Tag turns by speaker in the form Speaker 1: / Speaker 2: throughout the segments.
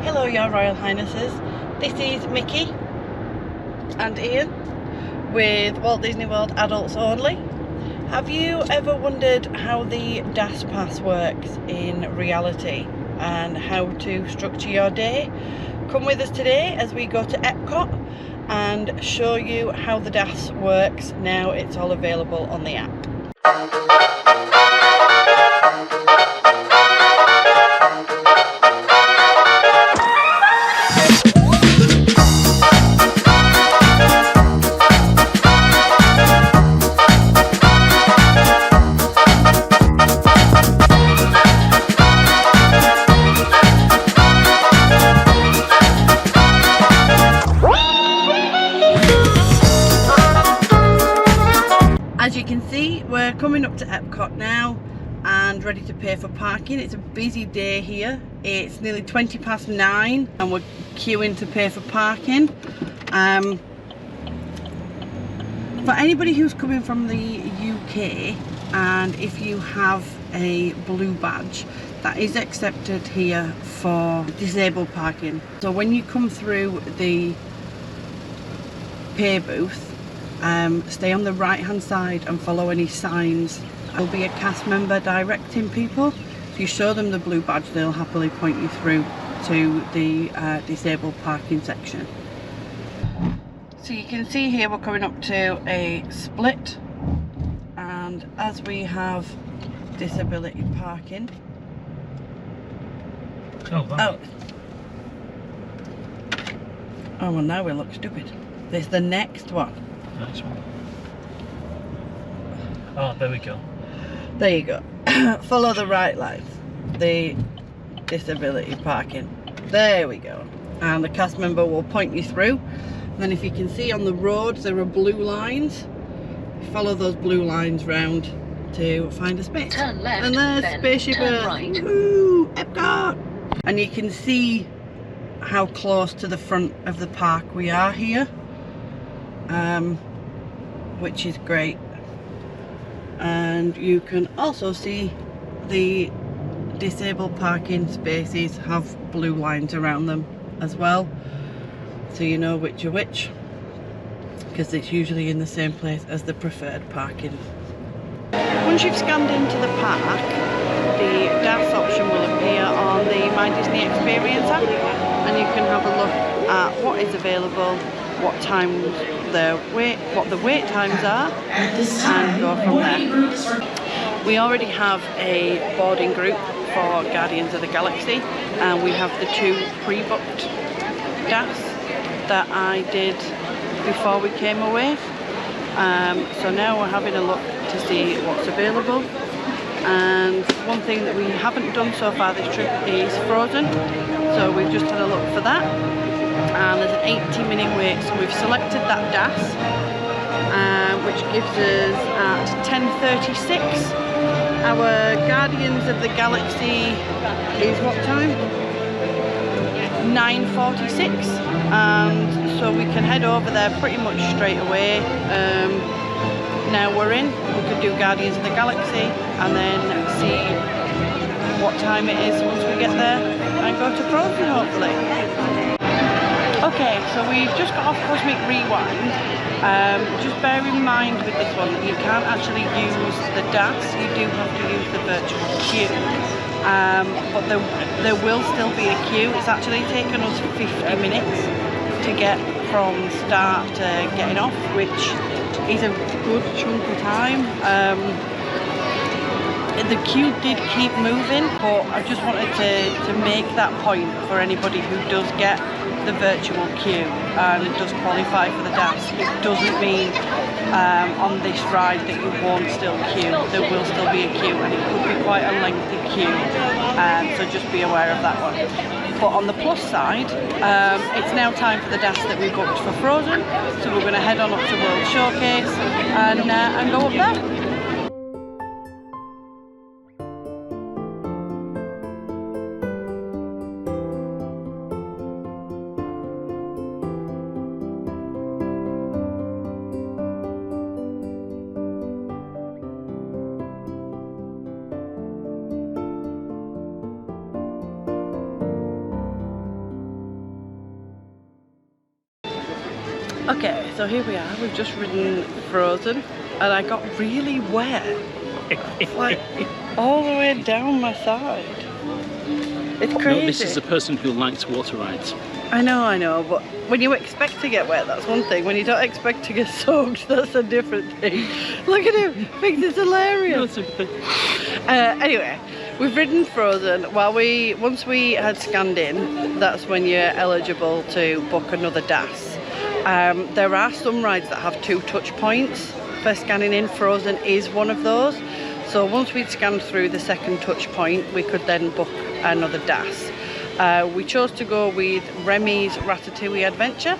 Speaker 1: Hello, your Royal Highnesses. This is Mikki and Ian with Walt Disney World Adults Only. Have you ever wondered how the DAS Pass works in reality and how to structure your day? Come with us today as we go to Epcot and show you how the DAS works now it's all available on the app. As you can see, we're coming up to Epcot now and ready to pay for parking. It's a busy day here. It's nearly 9:20 and we're queuing to pay for parking. For anybody who's coming from the UK, and if you have a blue badge, that is accepted here for disabled parking. So when you come through the pay booth, stay on the right hand side and follow any signs. There'll be a cast member directing people. If you show them the blue badge, they'll happily point you through to the disabled parking section. So you can see here we're coming up to a split, and as we have disability parking. Oh well, now we look stupid. There's the next one.
Speaker 2: Nice one. Oh, there we go.
Speaker 1: There you go. Follow the right lines. The disability parking. There we go. And the cast member will point you through. And then if you can see on the road there are blue lines. Follow those blue lines round to find a space.
Speaker 3: Turn left,
Speaker 1: and there's
Speaker 3: then
Speaker 1: Spaceship
Speaker 3: turn
Speaker 1: Earth.
Speaker 3: right.
Speaker 1: Woo! Epcot! And you can see how close to the front of the park we are here. Which is great, and you can also see the disabled parking spaces have blue lines around them as well, so you know which are which, because it's usually in the same place as the preferred parking. Once you've scanned into the park, the DAS option will appear on the My Disney Experience app, and you can have a look at what is available, what time what the wait times are, and go from there. We already have a boarding group for Guardians of the Galaxy, and we have the 2 pre-booked DAS that I did before we came away. So now we're having a look to see what's available. And one thing that we haven't done so far this trip is Frozen, so we've just had a look for that. And there's an 80-minute wait, so we've selected that DAS, which gives us at 10:36. Our Guardians of the Galaxy is what time? 9:46, and so we can head over there pretty much straight away. Now we're in, we could do Guardians of the Galaxy and then see what time it is once we get there and go to Frozen hopefully. Okay, so we've just got off Cosmic Rewind. Just bear in mind with this one that you can't actually use the DAS, you do have to use the virtual queue. But there will still be a queue. It's actually taken us 50 minutes to get from start to getting off, which is a good chunk of time. The queue did keep moving, but I just wanted to make that point for anybody who does get the virtual queue and does qualify for the DAS. It doesn't mean on this ride that you won't still queue. There will still be a queue, and it could be quite a lengthy queue, so just be aware of that one. But on the plus side, it's now time for the DAS that we booked for Frozen, so we're going to head on up to World Showcase and go up there. Okay, so here we are. We've just ridden Frozen and I got really wet. Like all the way down my side. It's crazy.
Speaker 2: No, this is a person who likes water rides.
Speaker 1: I know, but when you expect to get wet, that's one thing. When you don't expect to get soaked, that's a different thing. Look at him, thinks it's hilarious. Anyway, we've ridden Frozen. Once we had scanned in, that's when you're eligible to book another DAS. There are some rides that have 2 touch points for scanning in. Frozen is one of those. So once we'd scanned through the second touch point, we could then book another DAS. We chose to go with Remy's Ratatouille Adventure.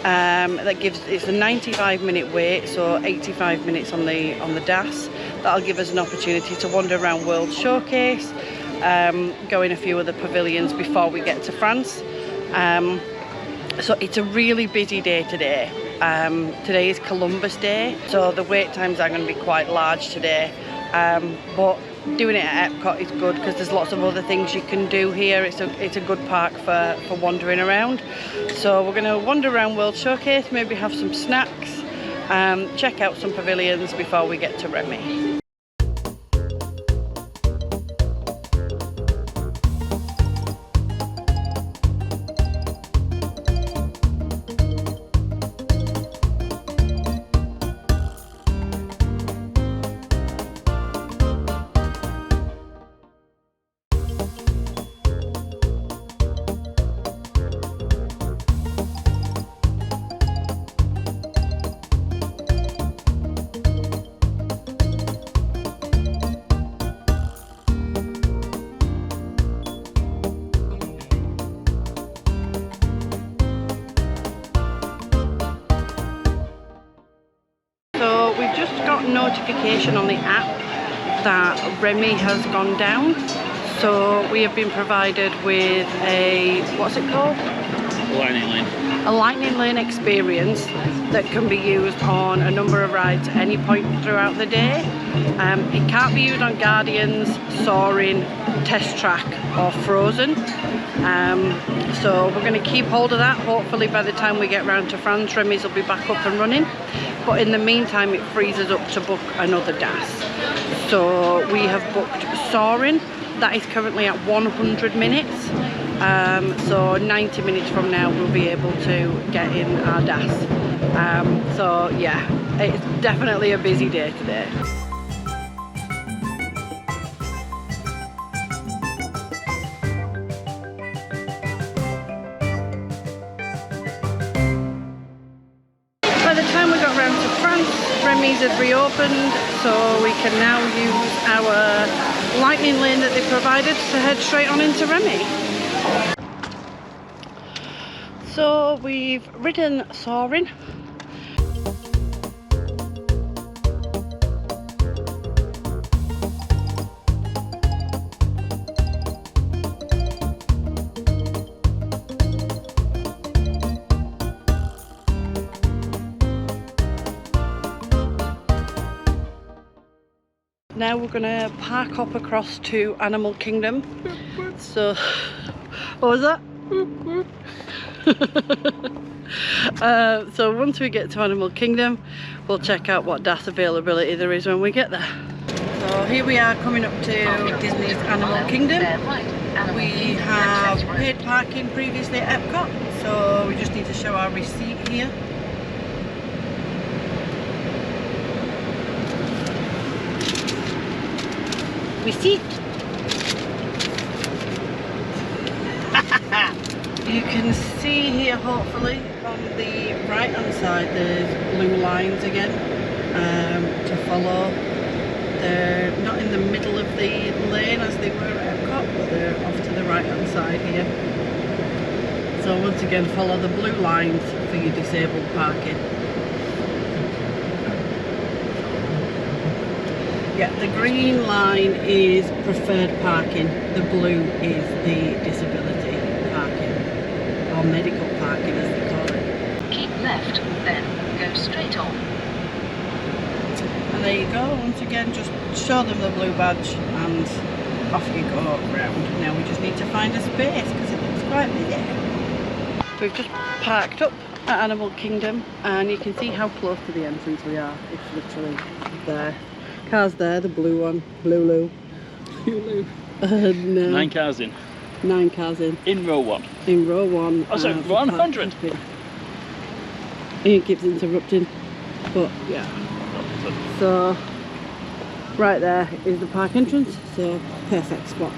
Speaker 1: It's a 95-minute wait, so 85 minutes on the DAS. That'll give us an opportunity to wander around World Showcase, go in a few other pavilions before we get to France. So it's a really busy day today. Today is Columbus Day, so the wait times are going to be quite large today. But doing it at Epcot is good because there's lots of other things you can do here. It's a good park for wandering around. So we're going to wander around World Showcase, maybe have some snacks, check out some pavilions before we get to Remy. We've just got notification on the app that Remy has gone down. So we have been provided with a, what's it called?
Speaker 2: Lightning lane.
Speaker 1: A lightning lane experience that can be used on a number of rides at any point throughout the day. It can't be used on Guardians, Soarin, Test Track or Frozen. So we're going to keep hold of that. Hopefully by the time we get round to France, Remy's will be back up and running. But in the meantime, it frees us up to book another DAS. So we have booked Soarin. That is currently at 100 minutes. So 90 minutes from now, we'll be able to get in our DAS. So yeah, it's definitely a busy day today. By the time we got round to France, Remy's had reopened, so we can now use our lightning lane that they provided to head straight on into Remy. So we've ridden Soarin. Now we're gonna park hop across to Animal Kingdom. So, what was that? So once we get to Animal Kingdom, we'll check out what DAS availability there is when we get there. So here we are coming up to Disney's Animal Kingdom. We have paid parking previously at Epcot, so we just need to show our receipt here. Receipt. You can see here, hopefully, on the right hand side there's blue lines again to follow. They're not in the middle of the lane as they were at Epcot, but they're off to the right hand side here. So once again, follow the blue lines for your disabled parking. Yeah, the green line is preferred parking, the blue is the disability parking, or medical parking as they call it.
Speaker 3: Keep left, then go straight on.
Speaker 1: And there you go, once again just show them the blue badge and off you go around. Now we just need to find a space because it looks quite busy. We've just parked up at Animal Kingdom, and you can see how close to the entrance we are. It's literally there. Cars there, the blue one, Lulu.
Speaker 2: Lulu.
Speaker 1: And
Speaker 2: 9 cars in.
Speaker 1: 9 cars in.
Speaker 2: In row 1.
Speaker 1: In row 1.
Speaker 2: Oh, so 100.
Speaker 1: It keeps interrupting, but yeah. So right there is the park entrance, so perfect spot.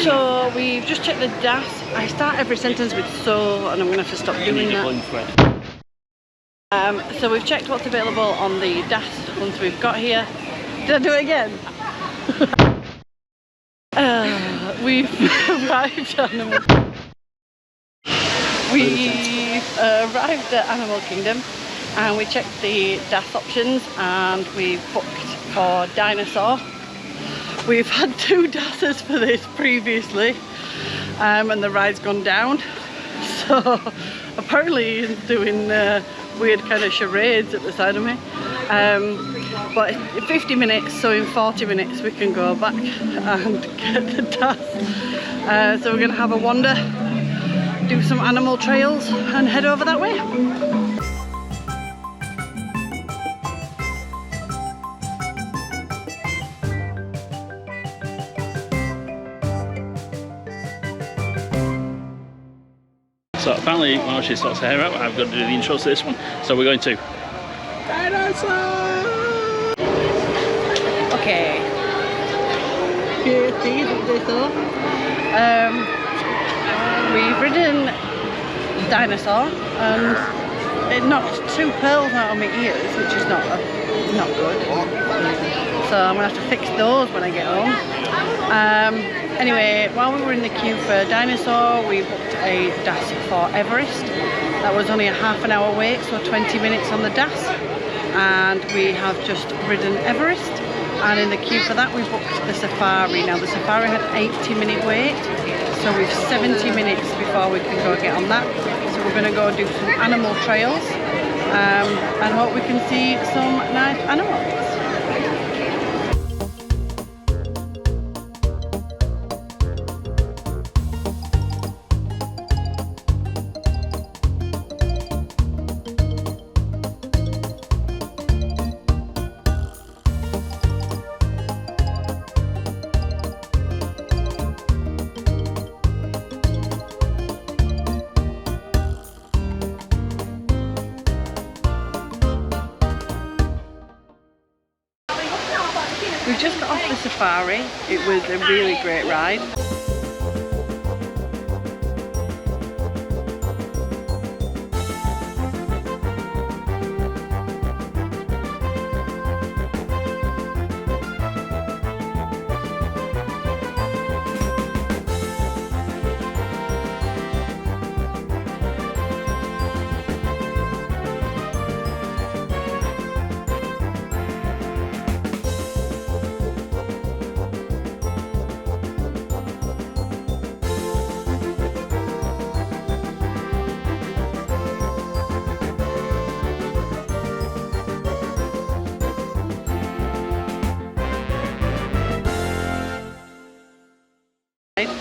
Speaker 1: So we've just checked the DAS. I start every sentence with so, and I'm going to have to stop doing that. So we've checked what's available on the DAS once we've got here. Did I do it again? We've arrived at Animal Kingdom, and we checked the DAS options, and we've booked for Dinosaur. We've had 2 DASs for this previously, and the ride's gone down. So apparently he's doing weird kind of charades at the side of me. But in 50 minutes, so in 40 minutes we can go back and get the DAS. So we're going to have a wander, do some animal trails and head over that way.
Speaker 2: So apparently while she sorts her hair out, I've got to do the intro to this one. So we're going to Dinosaur!
Speaker 1: Okay. Here, see the dinosaur. We've ridden Dinosaur and it knocked 2 pearls out of my ears, which is not good. So I'm gonna have to fix those when I get home. Anyway, while we were in the queue for Dinosaur, we booked a DAS for Everest. That was only a half an hour wait, so 20 minutes on the DAS. And we have just ridden Everest. And in the queue for that, we booked the Safari. Now the Safari had an 80-minute wait, so we've 70 minutes before we can go get on that. So we're gonna go do some animal trails and hope we can see some nice animals. We've just got off the Safari. It was a really great ride.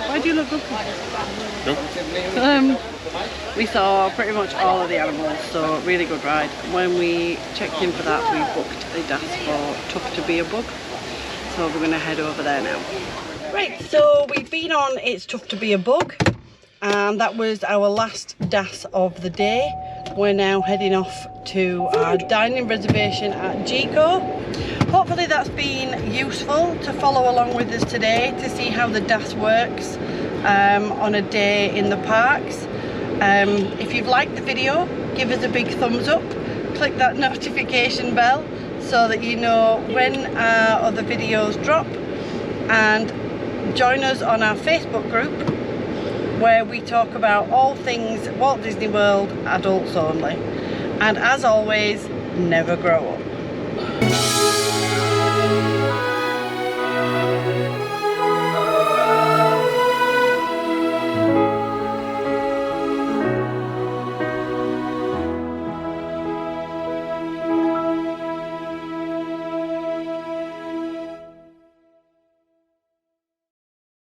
Speaker 1: Why do you look good? We saw pretty much all of the animals, so really good ride. When we checked in for that, we booked a DAS for Tough to Be a Bug, so we're going to head over there now. Right, so we've been on It's Tough to Be a Bug, and that was our last DAS of the day. We're now heading off to our dining reservation at Gico. Hopefully that's been useful to follow along with us today to see how the DAS works on a day in the parks. If you've liked the video, give us a big thumbs up, click that notification bell so that you know when our other videos drop, and join us on our Facebook group where we talk about all things Walt Disney World adults only. And as always, never grow up.